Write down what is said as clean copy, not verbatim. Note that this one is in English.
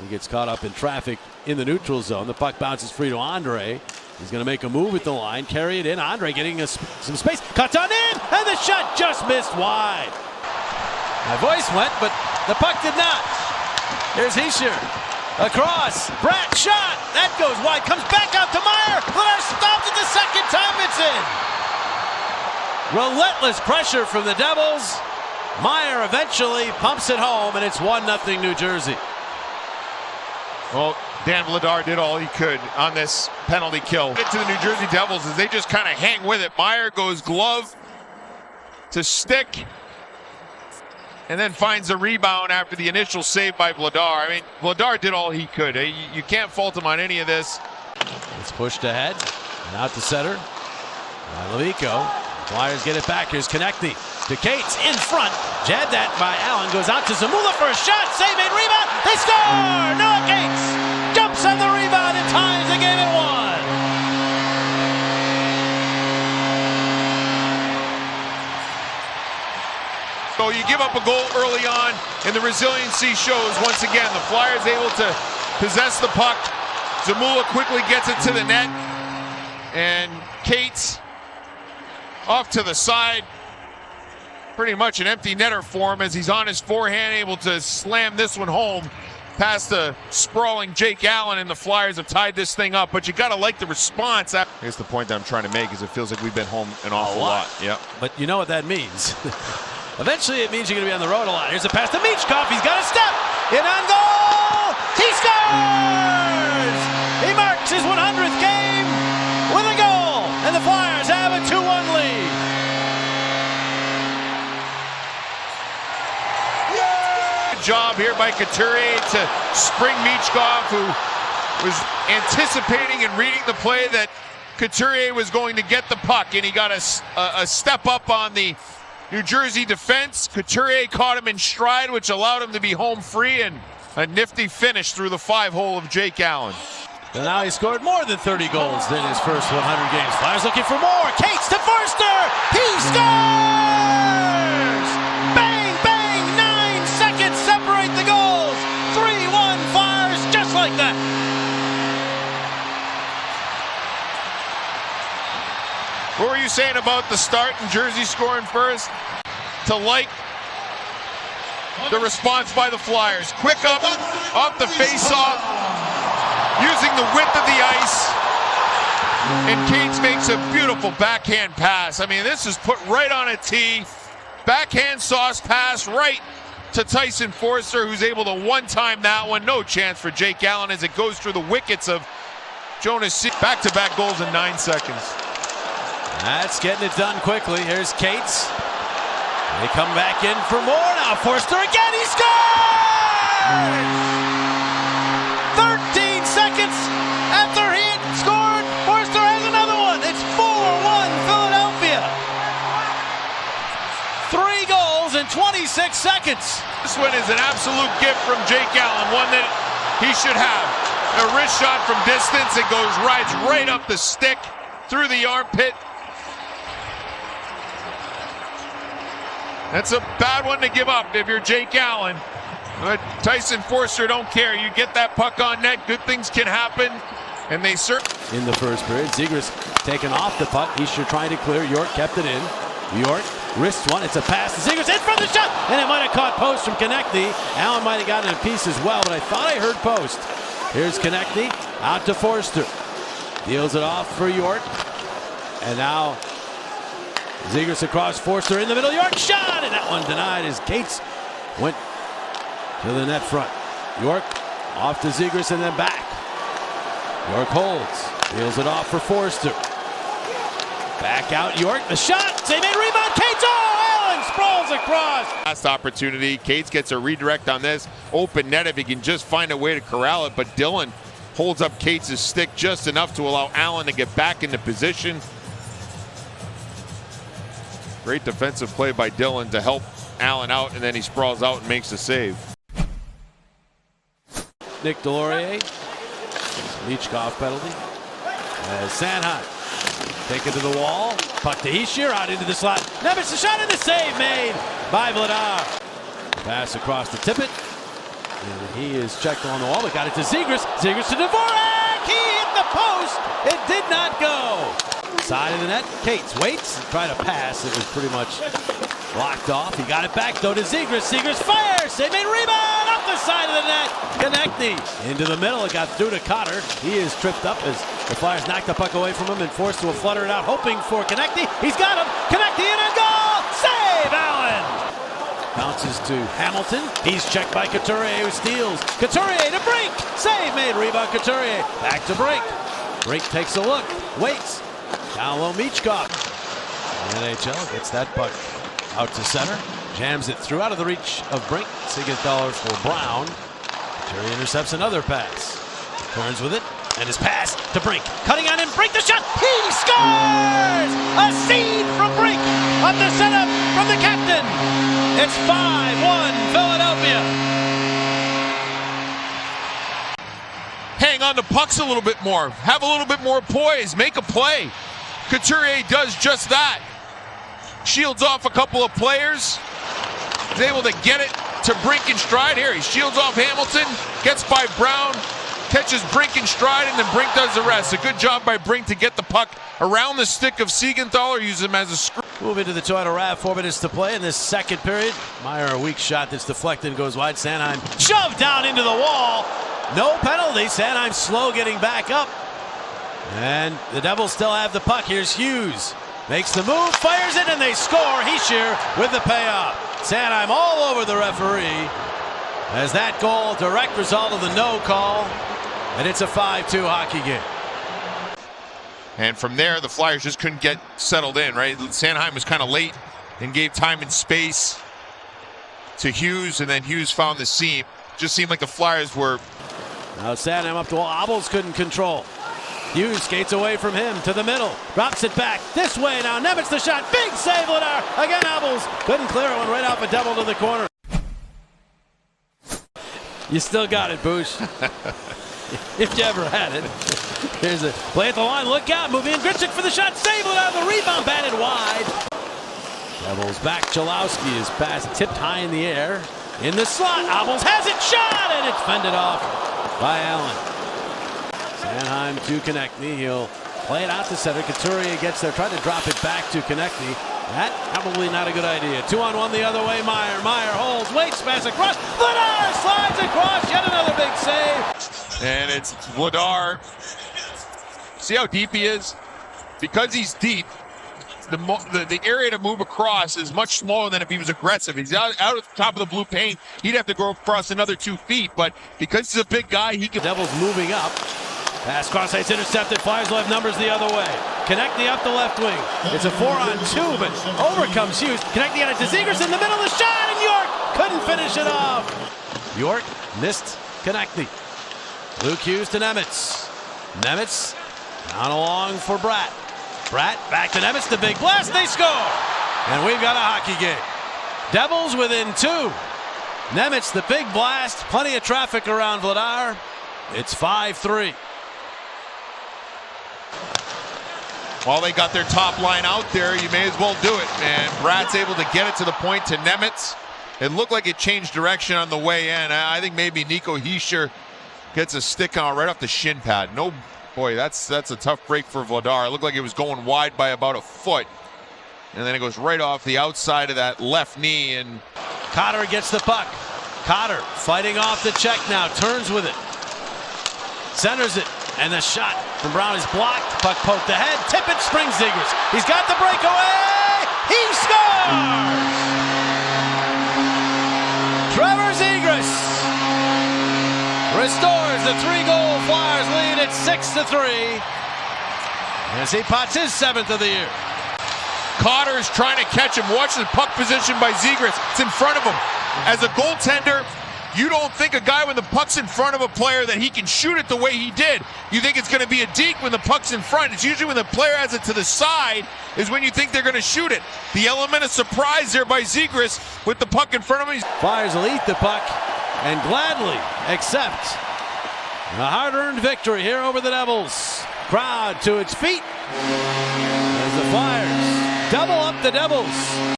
He gets caught up in traffic in the neutral zone. The puck bounces free to Andre. He's going to make a move at the line, carry it in. Andre getting some space. Cuts on in, and the shot just missed wide. My voice went, but the puck did not. Here's Hischier. Across. Pratt shot. That goes wide. Comes back out to Meyer. Miller stopped it the second time it's in. Relentless pressure from the Devils. Meyer eventually pumps it home, and it's 1-0 New Jersey. Well, Dan Vladar did all he could on this penalty kill. To the New Jersey Devils as they just kind of hang with it. Meyer goes glove to stick and then finds a rebound after the initial save by Vladar. I mean, Vladar did all he could. You can't fault him on any of this. It's pushed ahead and out to center by Levico. Flyers get it back. Here's Konechny to Cates in front. Jed that by Allen. Goes out to Zamula for a shot. Save made, rebound. They score! Noah Cates jumps on the rebound and ties the game at 1. So you give up a goal early on, and the resiliency shows once again. The Flyers able to possess the puck. Zamula quickly gets it to the net, and Cates off to the side. Pretty much an empty netter for him as he's on his forehand, able to slam this one home past the sprawling Jake Allen, and the Flyers have tied this thing up. But you got to like the response. I guess the point that I'm trying to make is it feels like we've been home an awful lot. Yeah. But you know what that means. Eventually it means you're going to be on the road a lot. Here's a pass to Michkov. He's got a step. In on goal. He scores! He marks his 100th game with a goal. And the Flyers have a 2-1 lead. Job here by Couturier to spring Michkov, who was anticipating and reading the play that Couturier was going to get the puck, and he got a step up on the New Jersey defense. Couturier caught him in stride, which allowed him to be home free, and a nifty finish through the 5-hole of Jake Allen. And now he scored more than 30 goals in his first 100 games. Flyers looking for more. Cates to Forster. He scores! Bang, bang, 9 seconds separate the goals. 3-1 Flyers, just like that. What were you saying about the start and Jersey scoring first? To like the response by the Flyers. Quick up, off the face-off, using the width of the ice. And Cates makes a beautiful backhand pass. I mean, this is put right on a tee. Backhand sauce pass right to Tyson Forster, who's able to one-time that one. No chance for Jake Allen as it goes through the wickets of Jonas C. Back-to-back goals in 9 seconds. That's getting it done quickly. Here's Cates. They come back in for more. Now Forster again. He scores! 13 seconds after he had scored, Forster has another one. It's 4-1 Philadelphia. 3 goals in 26 seconds. This one is an absolute gift from Jake Allen, one that he should have. A wrist shot from distance. It rides right up the stick, through the armpit. That's a bad one to give up if you're Jake Allen. But Tyson Forster don't care. You get that puck on net, good things can happen. And they certainly... In the first period, Zegras taken off the puck. Hischier trying to clear. York kept it in. York wrists one. It's a pass to Zegras. In for the shot! And it might have caught post from Konechny. Allen might have gotten a piece as well, but I thought I heard post. Here's Konechny out to Forster. Deals it off for York. And now Zegras across Forster in the middle. York shot, and that one denied as Cates went to the net front. York off to Zegras and then back. York holds, deals it off for Forster. Back out York, the shot, save made, rebound, Cates, Allen sprawls across. Last opportunity, Cates gets a redirect on this. Open net if he can just find a way to corral it, but Dillon holds up Cates' stick just enough to allow Allen to get back into position. Great defensive play by Dillon to help Allen out, and then he sprawls out and makes the save. Nick Delorier, Michkov penalty. As Sanheim taken to the wall, puck to Hischier, out into the slot. Nemitz, the shot and the save made by Vladar. Pass across to Tippett. And he is checked on the wall, but got it to Zegras. Zegras to Dvorak. He hit the post. It did not go. Side of the net. Cates waits. Tried to pass. It was pretty much locked off. He got it back though to Zegras. Zegras fires. They made rebound off the side of the net. Konechny into the middle. It got through to Cotter. He is tripped up as the Flyers knocked the puck away from him and forced to flutter it out, hoping for Konechny. He's got him. Konechny in and goal. Save, Allen. Bounces to Hamilton. He's checked by Couturier, who steals. Couturier to Brink. Save made. Rebound Couturier. Back to Brink. Brink takes a look. Waits. Down low Michkov. NHL gets that puck out to center. Jams it through out of the reach of Brink. Siegenthaler for Brown. Couturier intercepts another pass. Turns with it. And his pass to Brink. Cutting on him. Brink the shot. He scores! A seed from Brink. Up the setup from the captain. It's 5-1 Philadelphia. Hang on to pucks a little bit more. Have a little bit more poise. Make a play. Couturier does just that. Shields off a couple of players. Is able to get it to Brink in stride. Here he shields off Hamilton. Gets by Brown. Catches Brink in stride, and then Brink does the rest. A good job by Brink to get the puck around the stick of Siegenthaler. Use him as a screw. Move into the Toyota RAV. 4 minutes to play in this second period. Meyer, a weak shot that's deflected, goes wide. Sanheim shoved down into the wall. No penalty. Sanheim slow getting back up. And the Devils still have the puck. Here's Hughes. Makes the move, fires it, and they score. Hischier with the payoff. Sanheim all over the referee. As that goal, direct result of the no call. And it's a 5-2 hockey game. And from there, the Flyers just couldn't get settled in, right? Sanheim was kind of late and gave time and space to Hughes, and then Hughes found the seam. Just seemed like the Flyers were... Now Sanheim up the wall. Obels couldn't control. Hughes skates away from him to the middle. Drops it back this way now. Nemitz the shot. Big save, Vladar. Again, Obels couldn't clear one right off a double to the corner. You still got it, Boosh. If you ever had it. Here's a play at the line. Look out. Moving in. Gritchik for the shot. Save Vladar. The rebound batted wide. Devils back. Chalowski is passed. Tipped high in the air. In the slot. Obels has it. Shot. And it's fended off by Allen. Sanheim to Konechny. He'll play it out to center. Couturier gets there. Tried to drop it back to Konechny. That probably not a good idea. 2-on-1 the other way. Meyer. Meyer holds. Waits. Pass across. Vladar slides across. Yet another big save. And it's Vladar. See how deep he is? Because he's deep, the area to move across is much smaller than if he was aggressive. He's out at the top of the blue paint. He'd have to go across another 2 feet. But because he's a big guy, he can... Devils moving up. Pass cross ice intercepted. Flyers will have numbers the other way. Konechny up the left wing. It's a 4-on-2, but over comes Hughes. Konechny got it to Zegras in the middle of the shot, and York couldn't finish it off. York missed Konechny. Luke Hughes to Nemitz. Nemitz down along for Bratt. Bratt back to Nemitz. The big blast. They score. And we've got a hockey game. Devils within 2. Nemitz, the big blast. Plenty of traffic around Vladar. It's 5-3. While they got their top line out there, you may as well do it. And Bratt's able to get it to the point to Nemitz. It looked like it changed direction on the way in. I think maybe Nico Hischier gets a stick on right off the shin pad. No, boy, that's a tough break for Vladar. It looked like it was going wide by about a foot. And then it goes right off the outside of that left knee. And Cotter gets the puck. Cotter fighting off the check now. Turns with it. Centers it. And the shot from Brown is blocked. Puck poked ahead. Tippett springs Zegras. He's got the breakaway. He scores! Trevor Zegras restores the 3-goal Flyers lead at 6-3 as he pots his 7th of the year. Cotter is trying to catch him. Watch the puck position by Zegras. It's in front of him. As a goaltender, you don't think a guy when the puck's in front of a player that he can shoot it the way he did. You think it's going to be a deke when the puck's in front. It's usually when the player has it to the side is when you think they're going to shoot it. The element of surprise there by Zegras with the puck in front of him. Flyers will eat the puck and gladly accept a hard-earned victory here over the Devils. Crowd to its feet as the Flyers double up the Devils.